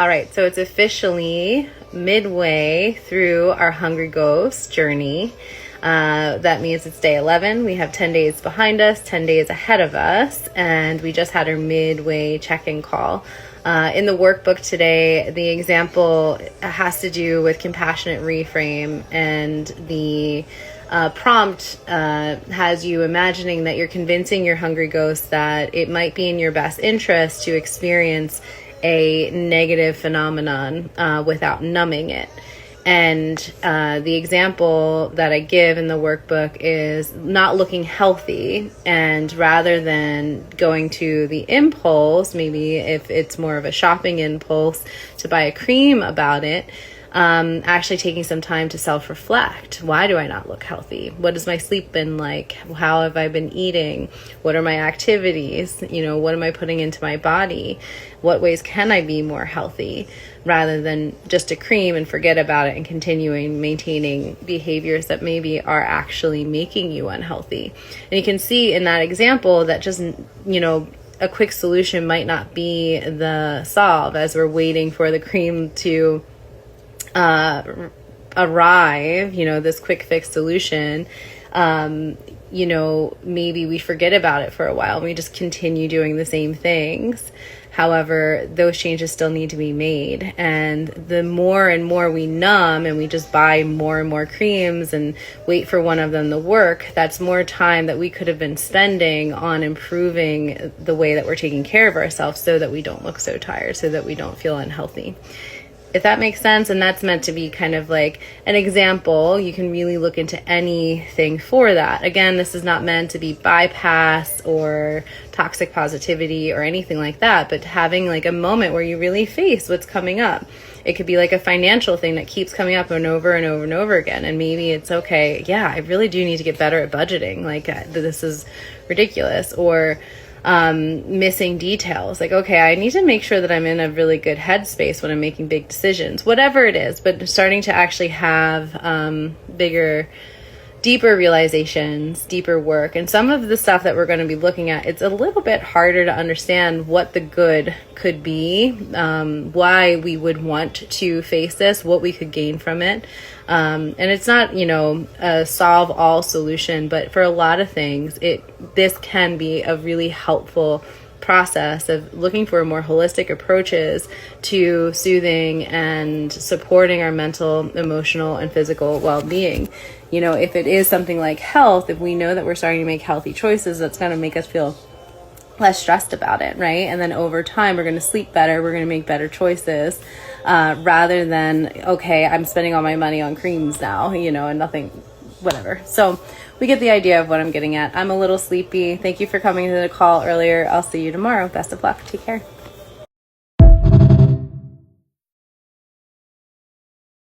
All right, so it's officially midway through our Hungry Ghost journey. That means it's day 11. We have 10 days behind us, 10 days ahead of us, and we just had our midway check-in call. In the workbook today, the example has to do with compassionate reframe, and the prompt has you imagining that you're convincing your hungry ghost that it might be in your best interest to experience a negative phenomenon without numbing it. And the example that I give in the workbook is not looking healthy, and rather than going to the impulse, maybe if it's more of a shopping impulse to buy a cream about it, actually taking some time to self-reflect. Why do I not look healthy? What has my sleep been like? How have I been eating? What are my activities? What am I putting into my body? What ways can I be more healthy? Rather than just a cream and forget about it and continuing maintaining behaviors that maybe are actually making you unhealthy. And you can see in that example that just, a quick solution might not be the solve as we're waiting for the cream to arrive, this quick fix solution. Maybe we forget about it for a while and we just continue doing the same things. However, those changes still need to be made. And the more and more we numb and we just buy more and more creams and wait for one of them to work, that's more time that we could have been spending on improving the way that we're taking care of ourselves so that we don't look so tired, so that we don't feel unhealthy. If that makes sense, and that's meant to be kind of like an example, you can really look into anything for that. Again, this is not meant to be bypass or toxic positivity or anything like that, but having like a moment where you really face what's coming up. It could be like a financial thing that keeps coming up and over and over and over again. And maybe it's okay, yeah, I really do need to get better at budgeting. Like this is ridiculous. Or missing details. Like, okay, I need to make sure that I'm in a really good headspace when I'm making big decisions, whatever it is, but starting to actually have deeper realizations, deeper work. And some of the stuff that we're going to be looking at, it's a little bit harder to understand what the good could be, why we would want to face this, what we could gain from it. And it's not, a solve all solution, but for a lot of things, this can be a really helpful process of looking for more holistic approaches to soothing and supporting our mental, emotional, and physical well-being. If it is something like health, if we know that we're starting to make healthy choices, that's going to make us feel less stressed about it, right? And then over time, we're going to sleep better, we're going to make better choices, rather than, okay, I'm spending all my money on creams now, and nothing, whatever. So we get the idea of what I'm getting at. I'm a little sleepy. Thank you for coming to the call earlier. I'll see you tomorrow. Best of luck. Take care.